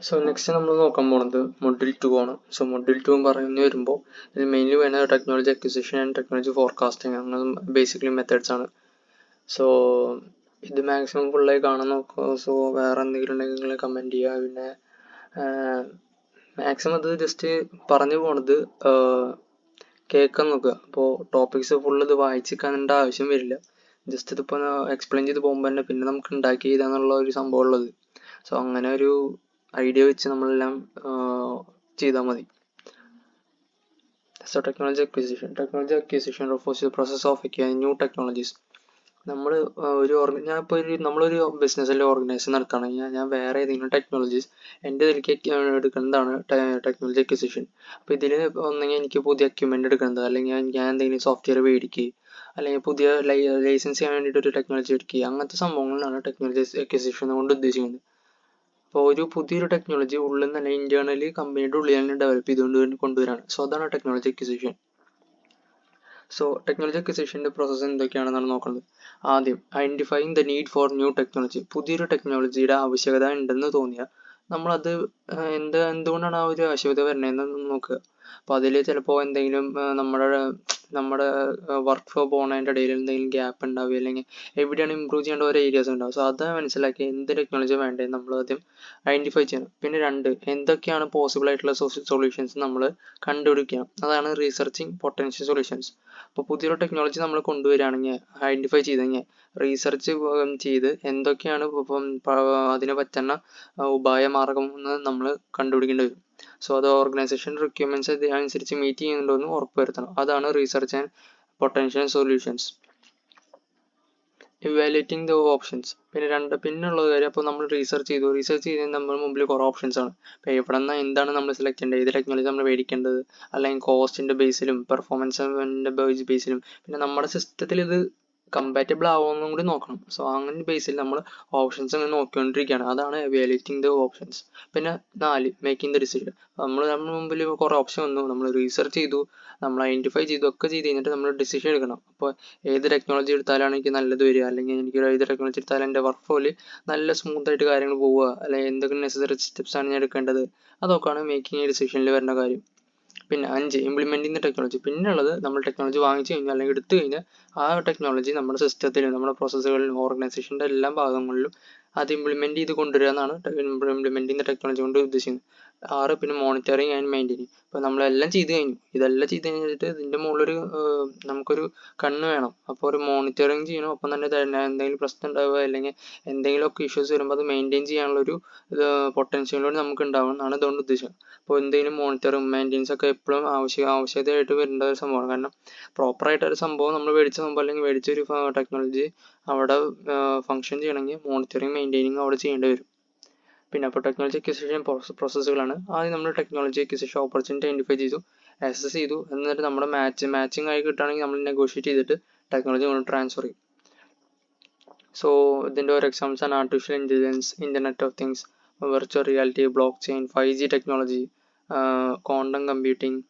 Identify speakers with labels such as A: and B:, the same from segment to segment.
A: So next നമ്മൾ നോക്കാൻ പോകുന്നത് മൊഡ്യൂൾ 2 ആണ്. സോ മൊഡ്യൂൾ 2 പറയുന്ന വരുമ്പോൾ ഇതിൽ മെയിൻലി വേണ്ട technology acquisition and technology forecasting അങ്ങനെ ബേസിക്കലി മെത്തേഡ്സ് ആണ്. സോ ഇത് മാക്സിമം ഫുള്ളായി കാണാൻ നോക്കുക. സോ വേറെ എന്തെങ്കിലും ഉണ്ടെങ്കിൽ നിങ്ങൾ കമൻറ്റ് ചെയ്യുക. പിന്നെ മാക്സിമം അത് ജസ്റ്റ് പറഞ്ഞു പോണത് കേൾക്കാൻ നോക്കുക. അപ്പോൾ ടോപ്പിക്സ് ഫുള്ള് ഇത് വായിച്ചിരിക്കാനുള്ള ആവശ്യം വരില്ല. ജസ്റ്റ് ഇതിപ്പോൾ എക്സ്പ്ലെയിൻ ചെയ്ത് പോകുമ്പോൾ തന്നെ പിന്നെ നമുക്ക് ഉണ്ടാക്കി എഴുതാന്നുള്ള ഒരു സംഭവം ഉള്ളത്. സോ അങ്ങനെ ഒരു ഐഡിയ വെച്ച് നമ്മളെല്ലാം ചെയ്താൽ മതി. So technology acquisition refers to the process of acquiring new technologies. നമ്മൾ നമ്മളൊരു ബിസിനസ്സിലെ ഓർഗനൈസേഷൻ നടത്തുകയാണെങ്കിൽ ഞാൻ വേറെ ഏതെങ്കിലും ടെക്നോളജീസ് എൻ്റെ ഇതിലേക്ക് എടുക്കുന്നതാണ് ടെക്നോളജി അക്വിസിഷൻ. അപ്പോൾ ഇതിൽ ഒന്നെങ്കിൽ എനിക്ക് പുതിയ എക്യുപ്മെൻ്റ് എടുക്കുന്നത്, അല്ലെങ്കിൽ ഞാൻ എന്തെങ്കിലും സോഫ്റ്റ്വെയർ മേടിക്കുക, അല്ലെങ്കിൽ പുതിയ ലൈസൻസ് ചെയ്യാൻ വേണ്ടിയിട്ട് ഒരു ടെക്നോളജി എടുക്കുക, അങ്ങനത്തെ സംഭവങ്ങളാണ് ടെക്നോളജി അക്വിസിഷൻ കൊണ്ട് ഉദ്ദേശിക്കുന്നത്. അപ്പോൾ ഒരു പുതിയൊരു ടെക്നോളജി ഉള്ളിൽ നിന്ന് തന്നെ ഇന്റേണലി കമ്പനിയുടെ ഉള്ളിൽ തന്നെ ഡെവലപ്പ് ചെയ്തുകൊണ്ട് കൊണ്ടുവരാണ്. സോ അതാണ് ടെക്നോളജി അക്വിസിഷൻ. സോ ടെക്നോളജി അക്വിസിഷൻ്റെ പ്രോസസ്സ് എന്തൊക്കെയാണെന്നാണ് നോക്കുന്നത്. ആദ്യം identifying the need for new technology. പുതിയൊരു ടെക്നോളജിയുടെ ആവശ്യകത ഉണ്ടെന്ന് തോന്നിയാൽ നമ്മളത് എന്തുകൊണ്ടാണ് ആ ഒരു ആവശ്യകത വരുന്നതെന്ന് നോക്കുക. അപ്പോൾ അതിൽ ചിലപ്പോൾ എന്തെങ്കിലും നമ്മുടെ വർക്ക് ഫ്ലോ പോകുന്നതിൻ്റെ ഇടയിൽ എന്തെങ്കിലും ഗ്യാപ്പ് ഉണ്ടാവുക, അല്ലെങ്കിൽ എവിടെയാണ് ഇമ്പ്രൂവ് ചെയ്യേണ്ട ഓരോ ഏരിയാസ് ഉണ്ടാവും. സോ അത് മനസ്സിലാക്കി എന്ത് ടെക്നോളജി വേണ്ടത് നമ്മൾ ആദ്യം ഐഡൻറ്റിഫൈ ചെയ്യണം. പിന്നെ 2, എന്തൊക്കെയാണ് പോസിബിൾ ആയിട്ടുള്ള സൊല്യൂഷൻസ് നമ്മൾ കണ്ടുപിടിക്കണം. അതാണ് റീസർച്ചിങ് പൊട്ടൻഷ്യൽ സൊല്യൂഷൻസ്. അപ്പോൾ പുതിയൊരു ടെക്നോളജി നമ്മൾ കൊണ്ടുവരികയാണെങ്കിൽ ഐഡൻറ്റിഫൈ ചെയ്ത് കഴിഞ്ഞാൽ റീസർച്ച് ചെയ്ത് എന്തൊക്കെയാണ് അതിന് പറ്റുന്ന ഉപായമാർഗം എന്ന് നമ്മൾ കണ്ടുപിടിക്കേണ്ടി വരും. സോ അത് ഓർഗനൈസേഷൻ റിക്വയർമെൻറ്റ്സ് അനുസരിച്ച് മീറ്റ് ചെയ്യുന്നുണ്ടോ എന്ന് ഉറപ്പുവരുത്തണം. അതാണ് research and potential solutions. Evaluating the options. പിന്നുള്ളത് കാര്യം, അപ്പോൾ നമ്മൾ റീസർച്ച് ചെയ്ത് നമ്മുടെ മുമ്പിൽ കുറേ ഓപ്ഷൻസ് ആണ്. അപ്പോൾ എവിടെ നിന്ന് എന്താണ് നമ്മൾ സെലക്ട് ചെയ്യേണ്ടത്, ഏത് ടെക്നോളജി നമ്മൾ മേടിക്കേണ്ടത്, അല്ലെങ്കിൽ കോസ്റ്റിൻ്റെ ബേസിലും പെർഫോമൻസിൻ്റെ ബേസിലും, പിന്നെ നമ്മുടെ സിസ്റ്റത്തിൽ ഇത് കമ്പാറ്റബിൾ ആവുമെന്നും കൂടി നോക്കണം. സോ അങ്ങനെ ബേസിൽ നമ്മൾ ഓപ്ഷൻസ് അങ്ങനെ നോക്കിക്കൊണ്ടിരിക്കുകയാണ്. അതാണ് എവാലുവേറ്റിംഗ് ദ ഓപ്ഷൻസ്. പിന്നെ 4, മേക്കിംഗ് ദ ഡിസിഷൻ. നമ്മുടെ മുമ്പിൽ കുറേ ഓപ്ഷൻ വന്നു, നമ്മൾ റീസർച്ച് ചെയ്തു, നമ്മൾ ഐഡൻറ്റിഫൈ ചെയ്തു, ഒക്കെ ചെയ്ത് കഴിഞ്ഞിട്ട് നമ്മൾ ഡിസിഷൻ എടുക്കണം. അപ്പോൾ ഏത് ടെക്നോളജി എടുത്താലാണ് എനിക്ക് നല്ലത് വരിക, അല്ലെങ്കിൽ എനിക്ക് ഏത് ടെക്നോളജി എടുത്താൽ എൻ്റെ വർക്ക് ഫ്ലോയിൽ നല്ല സ്മൂത്തായിട്ട് കാര്യങ്ങൾ പോവുക, അല്ലെങ്കിൽ എന്തൊക്കെ നെസസറി സ്റ്റെപ്സാണ് ഞാൻ എടുക്കേണ്ടത്, അതൊക്കെയാണ് മേക്കിംഗ് എ ഡിസിഷനിൽ വരുന്ന കാര്യം. പിന്നെ 5, ഇംപ്ലിമെൻറ്റിംഗ് ദ ടെക്നോളജി. പിന്നുള്ളത് നമ്മൾ ടെക്നോളജി വാങ്ങിച്ചു കഴിഞ്ഞാൽ അല്ലെങ്കിൽ എടുത്തു കഴിഞ്ഞാൽ ആ ടെക്നോളജി നമ്മുടെ സിസ്റ്റത്തിലും നമ്മുടെ പ്രോസസ്സുകളിലും ഓർഗനൈസേഷൻ്റെ എല്ലാ ഭാഗങ്ങളിലും അത് ഇംപ്ലിമെൻറ്റ് ചെയ്ത് കൊണ്ടുവരിക എന്നാണ് ഇംപ്ലിമെൻറ്റിംഗ് ദ ടെക്നോളജി കൊണ്ട് ഉദ്ദേശിക്കുന്നത്. 6, പിന്നെ മോണിറ്ററിങ് ആൻഡ് മെയിൻറ്റെയിനിങ്. ഇപ്പോൾ നമ്മളെല്ലാം ചെയ്ത് കഴിഞ്ഞു, ഇതെല്ലാം ചെയ്ത് കഴിഞ്ഞിട്ട് ഇതിൻ്റെ മുകളിലൊരു നമുക്കൊരു കണ്ണ് വേണം. അപ്പോൾ ഒരു മോണിറ്ററിങ് ചെയ്യണം. ഒപ്പം തന്നെ എന്തെങ്കിലും പ്രശ്നം ഉണ്ടാവുക, അല്ലെങ്കിൽ എന്തെങ്കിലുമൊക്കെ ഇഷ്യൂസ് വരുമ്പോൾ അത് മെയിൻറ്റെയിൻ ചെയ്യാനുള്ളൊരു പൊട്ടൻഷ്യലോട് നമുക്ക് ഉണ്ടാവും എന്നാണ് ഇതുകൊണ്ട് ഉദ്ദേശിക്കുന്നത്. അപ്പോൾ എന്തെങ്കിലും മോണിറ്ററിങ് മെയിൻ്റെനൻസ് ഒക്കെ എപ്പോഴും ആവശ്യകതയായിട്ട് വരേണ്ട ഒരു സംഭവമാണ്. കാരണം പ്രോപ്പറായിട്ടൊരു സംഭവം നമ്മൾ മേടിച്ച സംഭവം അല്ലെങ്കിൽ മേടിച്ചൊരു ടെക്നോളജി അവിടെ ഫങ്ഷൻ ചെയ്യണമെങ്കിൽ മോണിറ്ററിങ് മെയിൻറ്റെയിനിങ് അവിടെ ചെയ്യേണ്ടി വരും. പിന്നെ അപ്പോൾ ടെക്നോളജി അക്വിസിഷൻ പ്രോസസ്സുകളാണ്. ആദ്യം നമ്മൾ ടെക്നോളജി അക്വിസിഷൻ ഓപ്പർച്യൂണിറ്റി ഐഡൻറ്റിഫൈ ചെയ്തു, അസസ് ചെയ്തു, എന്നിട്ട് നമ്മുടെ മാച്ചിങ് ആയി കിട്ടുകയാണെങ്കിൽ നമ്മൾ നെഗോഷിയേറ്റ് ചെയ്തിട്ട് ടെക്നോളജി കൊണ്ട് ട്രാൻസ്ഫർ ചെയ്യും. സോ ഇതിൻ്റെ ഒരു എക്സാമ്പിൾസ് ആണ് artificial intelligence, internet of things, virtual reality, blockchain, 5G technology, quantum computing,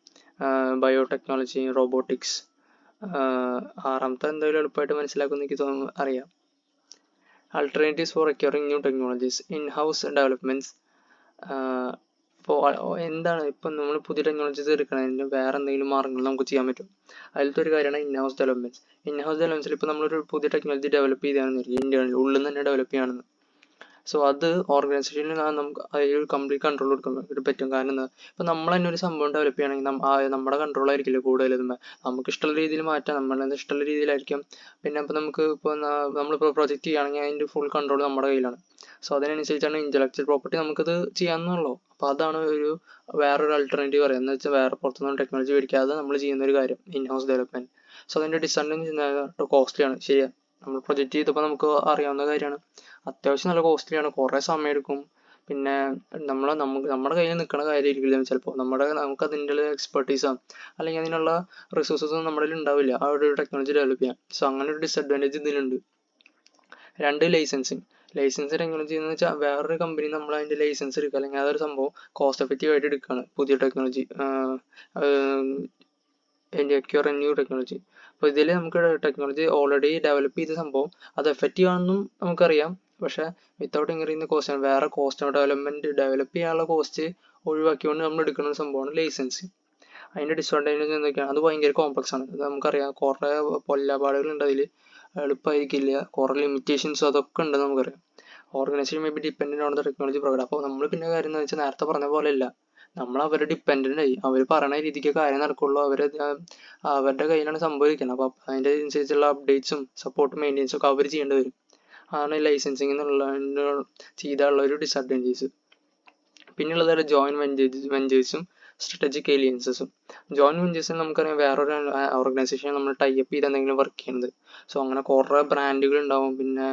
A: biotechnology, robotics. 6ാമത്തെ എന്തായാലും എളുപ്പമായിട്ട് മനസ്സിലാക്കുമെന്ന് എനിക്ക് അറിയാം. alternatives for acquiring new technologies, in-house developments. ഇപ്പോൾ എന്താണ് ഇപ്പം നമ്മൾ പുതിയ ടെക്നോളജീസ് എടുക്കണതിന് വേറെ എന്തെങ്കിലും മാർഗ്ഗങ്ങൾ നമുക്ക് ചെയ്യാൻ പറ്റും. അതിലത്തെ ഒരു കാര്യമാണ് ഇൻ-ഹൗസ് ഡെവലപ്മെൻറ്റ്സ്. ഇൻ-ഹൗസ് ഡെവലപ്മെൻറ്റ്സിൽ ഇപ്പോൾ നമ്മളൊരു പുതിയ ടെക്നോളജി ഡെവലപ്പ് ചെയ്താണെന്ന് ഇന്ത്യയിൽ ഉള്ളിൽ നിന്ന് തന്നെ ഡെവലപ്പ് ചെയ്യുകയാണെന്ന്. സോ അത് ഓർഗനൈസേഷനിൽ നമുക്ക് അതിൽ കംപ്ലീറ്റ് കൺട്രോൾ കൊടുക്കാൻ പറ്റും. കാരണം എന്താ, ഇപ്പോൾ നമ്മൾ തന്നെ ഒരു സംഭവം ഡെവലപ്പ് ചെയ്യണമെങ്കിൽ നമ്മുടെ കൺട്രോളായിരിക്കില്ല കൂടുതലും. നമുക്ക് ഇഷ്ടമുള്ള രീതിയിൽ മാറ്റാം, നമ്മളത് ഇഷ്ടമുള്ള രീതിയിലായിരിക്കും. പിന്നെ ഇപ്പോൾ നമ്മളിപ്പോൾ പ്രൊജക്റ്റ് ചെയ്യുകയാണെങ്കിൽ അതിൻ്റെ ഫുൾ കൺട്രോൾ നമ്മുടെ കയ്യിലാണ്. സോ അതിനനുസരിച്ചാണ് ഇൻ്റലക്ച്വൽ പ്രോപ്പർട്ടി നമുക്കത് ചെയ്യാമെന്നുള്ളൂ. അപ്പോൾ അതാണ് വേറൊരു ആൾട്ടർനേറ്റീവ് പറയുന്നത്. എന്ന് വെച്ചാൽ വേറെ പുറത്തുനിന്ന് ടെക്നോളജി മേടിക്കാതെ നമ്മൾ ചെയ്യുന്നൊരു കാര്യം ഇൻ-ഹൗസ് ഡെവലപ്മെൻറ്റ്. സോ അതിൻ്റെ ഡിസഡ്വാൻറ്റേജ് കോസ്റ്റ്ലിയാണ്. ശരിയാണ്, നമ്മൾ പ്രൊജക്റ്റ് ചെയ്തപ്പോൾ നമുക്ക് അറിയാവുന്ന കാര്യമാണ്, അത്യാവശ്യം നല്ല കോസ്റ്റ്ലിയാണ്, കുറേ സമയം എടുക്കും. പിന്നെ നമ്മുടെ കയ്യിൽ നിൽക്കുന്ന കാര്യമായിരിക്കില്ല ചിലപ്പോൾ, നമുക്ക് അതിൻ്റെ എക്സ്പെർട്ടീസാണ് അല്ലെങ്കിൽ അതിനുള്ള റിസോഴ്സസും നമ്മുടെ കയ്യിൽ ഉണ്ടാവില്ല ആ ഒരു ടെക്നോളജി ഡെവലപ്പ് ചെയ്യാൻ. സോ അങ്ങനെ ഒരു ഡിസഡ്വാൻറ്റേജ് ഇതിലുണ്ട്. 2, ലൈസൻസ് ടെക്നോളജി എന്ന് വെച്ചാൽ വേറൊരു കമ്പനി നമ്മൾ അതിൻ്റെ ലൈസൻസ് എടുക്കുക, അല്ലെങ്കിൽ അതൊരു സംഭവം കോസ്റ്റ് എഫക്റ്റീവ് ആയിട്ട് എടുക്കുകയാണ് പുതിയ ടെക്നോളജി, acquire ന്യൂ ടെക്നോളജി. അപ്പോൾ ഇതിൽ നമുക്ക് ടെക്നോളജി ഓൾറെഡി ഡെവലപ്പ് ചെയ്ത സംഭവം അത് എഫക്റ്റീവ് ആണെന്നും നമുക്കറിയാം, പക്ഷേ വിത്തൗട്ട് ഇൻക്രീസിങ് കോസ്റ്റ് ആണ്. വേറെ കോസ്റ്റ് ഡെവലപ്പ് ചെയ്യാനുള്ള കോസ്റ്റ് ഒഴിവാക്കിക്കൊണ്ട് നമ്മൾ എടുക്കുന്ന ഒരു സംഭവമാണ് ലൈസൻസിങ്. അതിൻ്റെ ഡിസ്അഡ്വാൻറ്റേജ് എന്തൊക്കെയാണ്? അത് ഭയങ്കര കോംപ്ലക്സ് ആണ്. അത് നമുക്കറിയാം, കുറേ പൊല്ലാപാടുകളുണ്ട് അതിൽ, എളുപ്പമായിരിക്കില്ല, കുറേ ലിമിറ്റേഷൻസ് അതൊക്കെ ഉണ്ട് നമുക്കറിയാം. Organisation may be dependent on the technology provide. അപ്പോൾ നമ്മൾ പിന്നെ കാര്യം എന്ന് വെച്ചാൽ നേരത്തെ പറഞ്ഞ പോലെ അല്ല, നമ്മൾ അവരെ ഡിപ്പെൻഡൻ്റ് ആയി, അവർ പറയുന്ന രീതിക്ക് കാര്യം നടക്കുള്ളൂ, അവരുടെ കയ്യിലാണ് സംഭവിക്കുന്നത്. അപ്പോൾ അതിൻ്റെ അനുസരിച്ചുള്ള അപ്ഡേറ്റ്സും സപ്പോർട്ടും മെയിൻ്റെനൻസും ഒക്കെ അവർ ചെയ്യേണ്ടി വരും. അതാണ് ലൈസൻസിങ് എന്നുള്ള ചെയ്താലുള്ള ഒരു ഡിസഡ്വാൻറ്റേജ്. പിന്നെയുള്ളത് ജോയിൻറ്റ് വെഞ്ചേഴ്സും സ്ട്രാറ്റജിക് ഏലിയൻസസും. ജോയിൻറ്റ് വെഞ്ചേഴ്സിൽ നമുക്കറിയാം വേറൊരു ഓർഗനൈസേഷൻ നമ്മൾ ടൈപ്പ് ചെയ്ത് എന്തെങ്കിലും വർക്ക് ചെയ്യുന്നത്. സോ അങ്ങനെ കുറേ ബ്രാൻഡുകൾ ഉണ്ടാവും, പിന്നെ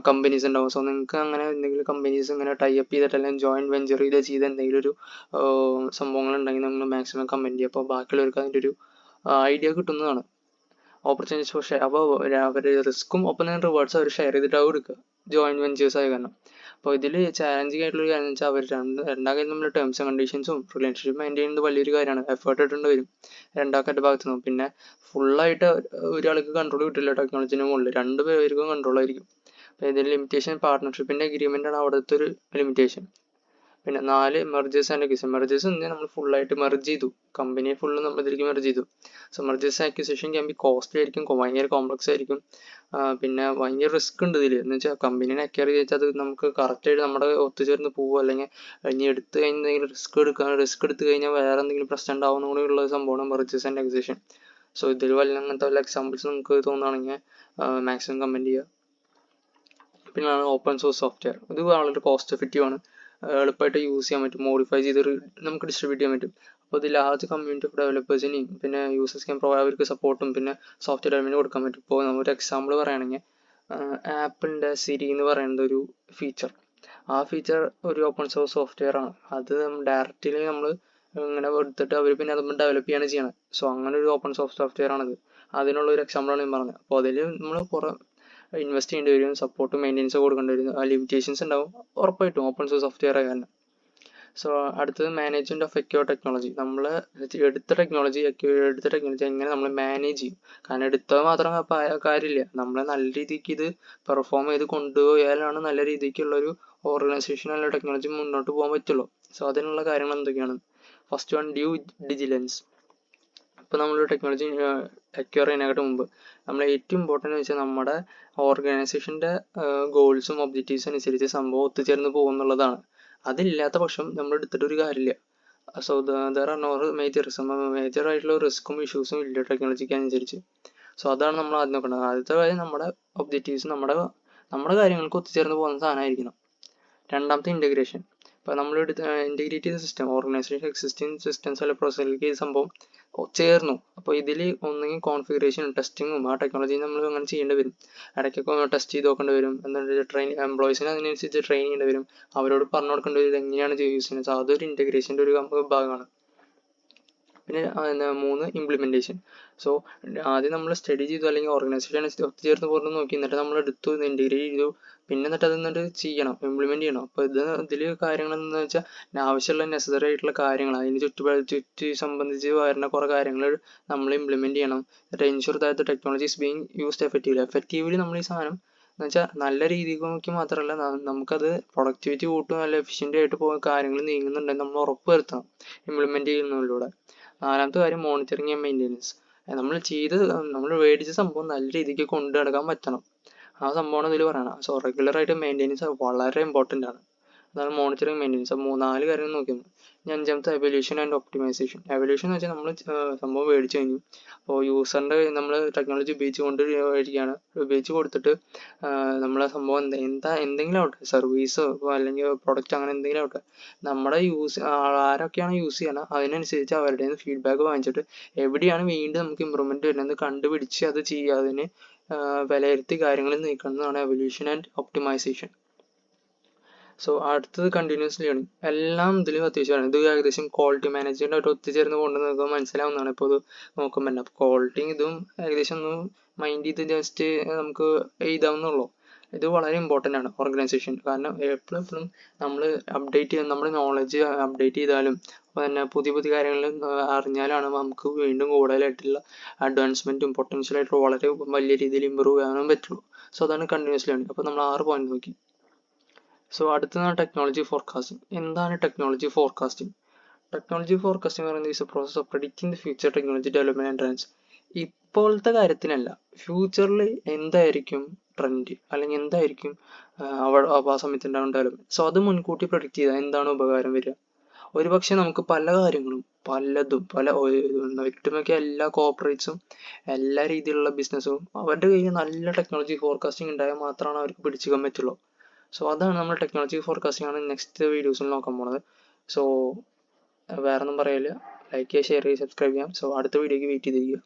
A: കമ്പനീസ് ഉണ്ടാവും. സോ നിങ്ങൾക്ക് അങ്ങനെ എന്തെങ്കിലും കമ്പനീസ് ഇങ്ങനെ ടൈപ്പ് ചെയ്തിട്ട് അല്ലെങ്കിൽ ജോയിൻറ്റ് വെഞ്ചർ ചെയ്ത് എന്തെങ്കിലും ഒരു സംഭവങ്ങളുണ്ടെങ്കിൽ നിങ്ങൾ മാക്സിമം കമൻറ്റ് ചെയ്യുക. അപ്പോൾ ബാക്കിയുള്ളവർക്ക് അതിൻ്റെ ഒരു ഐഡിയ കിട്ടുന്നതാണ്. Opportunities for share. അപ്പോൾ അവർ റിസ്ക്കും ഒപ്പം തന്നെ റിവാർഡ്സ് അവർ ഷെയർ ചെയ്തിട്ടാവും എടുക്കുക, ജോയിൻറ്റ് വെഞ്ചേഴ്സ് ആയ കാരണം. അപ്പോൾ ഇതിൽ ചാലഞ്ചിങ് ആയിട്ടുള്ള കാര്യം എന്ന് വെച്ചാൽ അവർ രണ്ടാൾക്കും നമ്മൾ ടേംസ് ആൻഡ് കണ്ടീഷൻസും റിലേഷൻഷിപ്പ് മെയിൻറ്റെയിൻ ചെയ്യുന്നത് വലിയൊരു കാര്യമാണ്. എഫേർട്ട് ഇടേണ്ടി വരും രണ്ടാൾക്കാരുടെ ഭാഗത്തു നിന്നും. പിന്നെ ഫുള്ളായിട്ട് ഒരാൾക്ക് കൺട്രോൾ കിട്ടില്ല ടെക്നോളജിൻ്റെ മുകളിൽ, രണ്ട് പേർക്കും കൺട്രോൾ ആയിരിക്കും. അപ്പോൾ ഇതിൽ ലിമിറ്റേഷൻ പാർട്ട്ണർഷിപ്പിൻ്റെ അഗ്രിമെൻ്റ് ആണ് അവിടുത്തെ ഒരു ലിമിറ്റേഷൻ. പിന്നെ 4 മെർജേഴ്സ് ആൻഡ് അക്വിസിഷൻ. മെർജേഴ്സ് നമ്മൾ ഫുള്ളായിട്ട് മെർജ് ചെയ്തു, കമ്പനിയെ ഫുള്ള് നമ്മൾ ഇതിലേക്ക് മെർജ് ചെയ്തു. So mergers acquisition can be costly ആയിരിക്കും, ഭയങ്കര കോംപ്ലക്സ് ആയിരിക്കും, പിന്നെ ഭയങ്കര റിസ്ക് ഉണ്ട് ഇതിൽ. എന്ന് വെച്ചാൽ കമ്പനീനെ അക്വയർ ചെയ്താൽ അത് നമുക്ക് കറക്റ്റായിട്ട് നമ്മുടെ ഒത്തുചേർന്ന് പോകുമോ, അല്ലെങ്കിൽ ഇനി എടുത്തു കഴിഞ്ഞാൽ എന്തെങ്കിലും റിസ്ക് എടുത്തു കഴിഞ്ഞാൽ വേറെ എന്തെങ്കിലും പ്രശ്നം ഉണ്ടാവുന്ന കൂടെ ഉള്ള സംഭവമാണ് മെർജേഴ്സ് ആൻഡ് അക്വിസിഷൻ. സോ ഇതിൽ അങ്ങനത്തെ വല്ല എക്സാമ്പിൾസ് നമുക്ക് തോന്നുകയാണെങ്കിൽ മാക്സിമം കമൻറ്റ് ചെയ്യുക. പിന്നെ ഓപ്പൺ സോഴ്സ് സോഫ്റ്റ്വെയർ. ഇത് വളരെ കോസ്റ്റ് എഫക്റ്റീവ് ആണ്, എളുപ്പമായിട്ട് യൂസ് ചെയ്യാൻ പറ്റും, മോഡിഫൈ ചെയ്ത് നമുക്ക് ഡിസ്ട്രിബ്യൂട്ട് ചെയ്യാൻ പറ്റും. അപ്പോൾ ഇത് ലാർജ് കമ്മ്യൂണിറ്റി ഓഫ് ഡെവലപ്പേഴ്സിനെയും പിന്നെ യൂസേഴ്സ് ക്യാൻ പ്രൊവൈഡ് അവർക്ക് സപ്പോർട്ടും പിന്നെ സോഫ്റ്റ്വെയർ ഡെവലപ്മെൻറ്റ് കൊടുക്കാൻ പറ്റും. ഇപ്പോൾ ഒരു എക്സാമ്പിൾ പറയുകയാണെങ്കിൽ ആപ്പിളിൻ്റെ സിരി എന്ന് പറയുന്നത് ഒരു ഫീച്ചർ. ആ ഫീച്ചർ ഒരു ഓപ്പൺ സോഴ്സ് സോഫ്റ്റ്വെയർ ആണ്. അത് ഡയറക്റ്റ്ലി നമ്മൾ ഇങ്ങനെ എടുത്തിട്ട് അവർ പിന്നെ അത് ഡെവലപ്പ് ചെയ്യാണ് ചെയ്യണം. സോ അങ്ങനെ ഒരു ഓപ്പൺ സോഴ്സ് സോഫ്റ്റ്വെയർ ആണത്. അതിനുള്ള ഒരു എക്സാമ്പിളാണ് ഞാൻ പറഞ്ഞത്. അപ്പോൾ അതിൽ നമ്മൾ കുറേ ഇൻവെസ്റ്റ് ചെയ്യേണ്ടി വരും, സപ്പോർട്ട് മെയിൻ്റെനൻസ് കൊടുക്കേണ്ടി വരും, ലിമിറ്റേഷൻസ് ഉണ്ടാവും ഉറപ്പായിട്ടും ഓപ്പൺ സോഴ്സ് സോഫ്റ്റ്വെയർ ആയ കാരണം. സോ അടുത്തത് മാനേജ്മെൻറ്റ് ഓഫ് സെക്യൂർ ടെക്നോളജി. നമ്മൾ എടുത്ത ടെക്നോളജി എങ്ങനെ നമ്മൾ മാനേജ് ചെയ്യും. കാരണം എടുത്തത് മാത്രം കാര്യമില്ല, നമ്മൾ നല്ല രീതിക്ക് ഇത് പെർഫോം ചെയ്ത് കൊണ്ടുപോയാലാണ് നല്ല രീതിക്കുള്ളൊരു ഓർഗനൈസേഷൻ അല്ല ടെക്നോളജി മുന്നോട്ട് പോകാൻ പറ്റുള്ളൂ. സോ അതിനുള്ള കാര്യങ്ങൾ എന്തൊക്കെയാണ്? First one, due diligence. ഇപ്പോൾ നമ്മളൊരു ടെക്നോളജി അക്വയർ ചെയ്യാനായിട്ട് മുമ്പ് നമ്മൾ ഏറ്റവും ഇമ്പോർട്ടൻ്റ് എന്ന് വെച്ചാൽ നമ്മുടെ ഓർഗനൈസേഷൻ്റെ ഗോൾസും ഒബ്ജക്റ്റീവ്സും അനുസരിച്ച് സംഭവം ഒത്തുചേർന്ന് പോകുന്നുള്ളതാണ്. അതില്ലാത്ത പക്ഷം നമ്മൾ എടുത്തിട്ടൊരു കാര്യമില്ല. സോ ദർ ആർ നോ മേജറായിട്ടുള്ള റിസ്ക്കും ഇഷ്യൂസും ഇല്ല ടെക്നോളജിക്ക് അനുസരിച്ച്. സോ അതാണ് നമ്മൾ ആദ്യം നോക്കേണ്ടത്. ആദ്യത്തെ കാര്യം നമ്മുടെ ഒബ്ജക്റ്റീവ്സ് നമ്മുടെ കാര്യങ്ങൾക്ക് ഒത്തുചേർന്ന് പോകുന്ന സാധനമായിരിക്കണം. രണ്ടാമത്തെ ഇൻ്റഗ്രേഷൻ. ഇപ്പോൾ നമ്മൾ ഇൻ്റഗ്രേറ്റ് ചെയ്ത സിസ്റ്റം, ഓർഗനൈസേഷൻ എക്സിസ്റ്റിംഗ് സിസ്റ്റംസ് അല്ലെങ്കിൽ പ്രോസസ്സിലേക്ക് ഈ സംഭവം ചേർന്നു. അപ്പോൾ ഇതിൽ ഒന്നെങ്കിൽ കോൺഫിഗറേഷനും ടെസ്റ്റിങ്ങും ആ ടെക്നോളജി നമ്മൾ അങ്ങനെ ചെയ്യേണ്ടി വരും. ഇടയ്ക്കൊക്കെ ടെസ്റ്റ് ചെയ്ത് നോക്കേണ്ടി വരും, എന്താ എംപ്ലോയീസിനെ അതിനനുസരിച്ച് ട്രെയിൻ ചെയ്യേണ്ടി വരും, അവരോട് പറഞ്ഞു കൊടുക്കേണ്ടി വരും എങ്ങനെയാണ് യൂസ് ചെയ്യുന്നത്. അതൊരു ഇൻ്റഗ്രേഷൻ്റെ ഒരു ഭാഗമാണ്. പിന്നെ 3, ഇംപ്ലിമെൻറ്റേഷൻ. സോ ആദ്യം നമ്മൾ സ്റ്റഡി ചെയ്തു അല്ലെങ്കിൽ ഓർഗനൈസേഷൻ ഒത്തുചേർന്ന് പോകുന്നത് നോക്കി, എന്നിട്ട് നമ്മൾ എടുത്തു ഇൻ്റഗ്രേറ്റ് ചെയ്തു, പിന്നെ അത് ചെയ്യണം, ഇംപ്ലിമെൻറ്റ് ചെയ്യണം. അപ്പോൾ ഇതിൽ കാര്യങ്ങൾ എന്താണെന്ന് വെച്ചാൽ ആവശ്യമുള്ള നെസസറി ആയിട്ടുള്ള കാര്യങ്ങൾ, അതിന് ചുറ്റി സംബന്ധിച്ച് വരുന്ന കുറേ കാര്യങ്ങൾ നമ്മൾ ഇംപ്ലിമെൻറ്റ് ചെയ്യണം. Ensure that the technology is being used effectively നമ്മൾ ഈ സാധനം എന്ന് വെച്ചാൽ നല്ല രീതിക്ക് നോക്കി മാത്രമല്ല നമുക്കത് പ്രൊഡക്ടിവിറ്റി കൂട്ടും, നല്ല എഫിഷ്യൻ്റ് ആയിട്ട് പോകുന്ന കാര്യങ്ങൾ നീങ്ങുന്നുണ്ടെങ്കിൽ നമ്മൾ ഉറപ്പ് വരുത്തണം ഇംപ്ലിമെൻറ്റ് ചെയ്യുന്നതിലൂടെ. 4ാമത്തെ കാര്യം മോണിറ്ററിങ് ആൻഡ് മെയിൻ്റെനൻസ്. നമ്മൾ മേടിച്ച സംഭവം നല്ല രീതിക്ക് കൊണ്ടു നടക്കാൻ പറ്റണം, ആ സംഭവമാണ് ഇതിൽ പറയണം. സോ റെഗുലറായിട്ട് മെയിൻ്റെനൻസ് വളരെ ഇമ്പോർട്ടൻ്റ് ആണ്. അതാണ് മോണിറ്ററിങ് മെയിൻ്റെനൻസ്. 4 കാര്യങ്ങൾ നോക്കിയാൽ. 5ാമത്തെ എവല്യൂഷൻ ആൻഡ് ഒപ്റ്റിമൈസേഷൻ. എവല്യൂഷൻ എന്ന് വെച്ചാൽ നമ്മൾ സംഭവം മേടിച്ചു കഴിഞ്ഞു, അപ്പോൾ യൂസറിൻ്റെ നമ്മൾ ടെക്നോളജി ഉപയോഗിച്ച് കൊടുത്തിട്ട് നമ്മളെ സംഭവം എന്തെങ്കിലും ആവട്ടെ, സർവീസോ അല്ലെങ്കിൽ പ്രൊഡക്റ്റ് അങ്ങനെ എന്തെങ്കിലും ആവട്ടെ, നമ്മുടെ ആരൊക്കെയാണ് യൂസ് ചെയ്യണം അതിനനുസരിച്ച് അവരുടെ നിന്ന് ഫീഡ്ബാക്ക് വാങ്ങിച്ചിട്ട് എവിടെയാണ് വീണ്ടും നമുക്ക് ഇമ്പ്രൂവ്മെൻറ്റ് വരുന്നത് കണ്ടുപിടിച്ച് അത് ചെയ്യുക, അതിന് വിലയിരുത്തി കാര്യങ്ങൾ നീക്കുന്നതാണ് എവല്യൂഷൻ ആൻഡ് ഒപ്റ്റിമൈസേഷൻ. സോ അടുത്തത് കണ്ടിന്യൂസ് ലേണിംഗ്. എല്ലാം ഇതിലും അത്യാവശ്യമാണ്. ഇത് ഏകദേശം ക്വാളിറ്റി മാനേജ്മെൻ്റ് ആയിട്ട് ഒത്തുചേർന്ന് കൊണ്ടുവന്ന് നമുക്ക് മനസ്സിലാവുന്നതാണ്. ഇപ്പോൾ ഇത് നോക്കുമ്പോൾ തന്നെ ക്വാളിറ്റി ഇതും ഏകദേശം ഒന്ന് മൈൻഡ് ചെയ്ത് ജസ്റ്റ് നമുക്ക് എഴുതാവുന്നുള്ളൂ. ഇത് വളരെ ഇമ്പോർട്ടൻ്റ് ആണ് ഓർഗനൈസേഷൻ. കാരണം എപ്പോഴും നമ്മൾ നമ്മുടെ നോളജ് അപ്ഡേറ്റ് ചെയ്താലും അപ്പോൾ തന്നെ പുതിയ കാര്യങ്ങൾ അറിഞ്ഞാലാണ് നമുക്ക് വീണ്ടും കൂടുതലായിട്ടുള്ള അഡ്വാൻസ്മെൻറ്റും പൊട്ടൻഷ്യലായിട്ടുള്ള വളരെ വലിയ രീതിയിൽ ഇമ്പ്രൂവ് ചെയ്യാനും പറ്റുള്ളൂ. സോ അതാണ് കണ്ടിന്യൂസ് ലേണിംഗ്. അപ്പോൾ നമ്മൾ 6 പോയിന്റ് നോക്കി. സോ അടുത്തതാണ് ടെക്നോളജി ഫോർകാസ്റ്റിംഗ്. എന്താണ് ടെക്നോളജി ഫോർകാസ്റ്റിംഗ്? ടെക്നോളജി ഫോർകാസ്റ്റിംഗ് പറയുന്നത് is A process of predicting the future technology development and trends. ഇപ്പോഴത്തെ കാര്യത്തിനല്ല, ഫ്യൂച്ചറിൽ എന്തായിരിക്കും ട്രെൻഡ് അല്ലെങ്കിൽ എന്തായിരിക്കും ആ സമയത്ത് ഉണ്ടാകുന്ന ഡെവലപ്മെന്റ്. സോ അത് മുൻകൂട്ടി പ്രൊഡിക്റ്റ് ചെയ്താൽ എന്താണ് ഉപകാരം വരിക? ഒരുപക്ഷെ നമുക്ക് പല കാര്യങ്ങളും പലതും ഒട്ടുമിക്ക എല്ലാ കോർപ്പറേറ്റ്സും എല്ലാ രീതിയിലുള്ള ബിസിനസ്സും അവരുടെ കയ്യിൽ നല്ല ടെക്നോളജി ഫോർകാസ്റ്റിംഗ് ഉണ്ടായാൽ മാത്രമാണ് അവർക്ക് പിടിച്ചുക്കാൻ പറ്റുള്ളൂ. സോ അതാണ് നമ്മൾ ടെക്നോളജി ഫോർകാസ്റ്റിംഗ് ആണ് നെക്സ്റ്റ് വീഡിയോസിൽ നോക്കാൻ പോണത്. സോ വേറെ ഒന്നും പറയില്ല. ലൈക്ക് ചെയ്യുക, ഷെയർ ചെയ്യുക, സബ്സ്ക്രൈബ് ചെയ്യാം. സോ അടുത്ത വീഡിയോയ്ക്ക് വെയിറ്റ് ചെയ്തിരിക്കുക.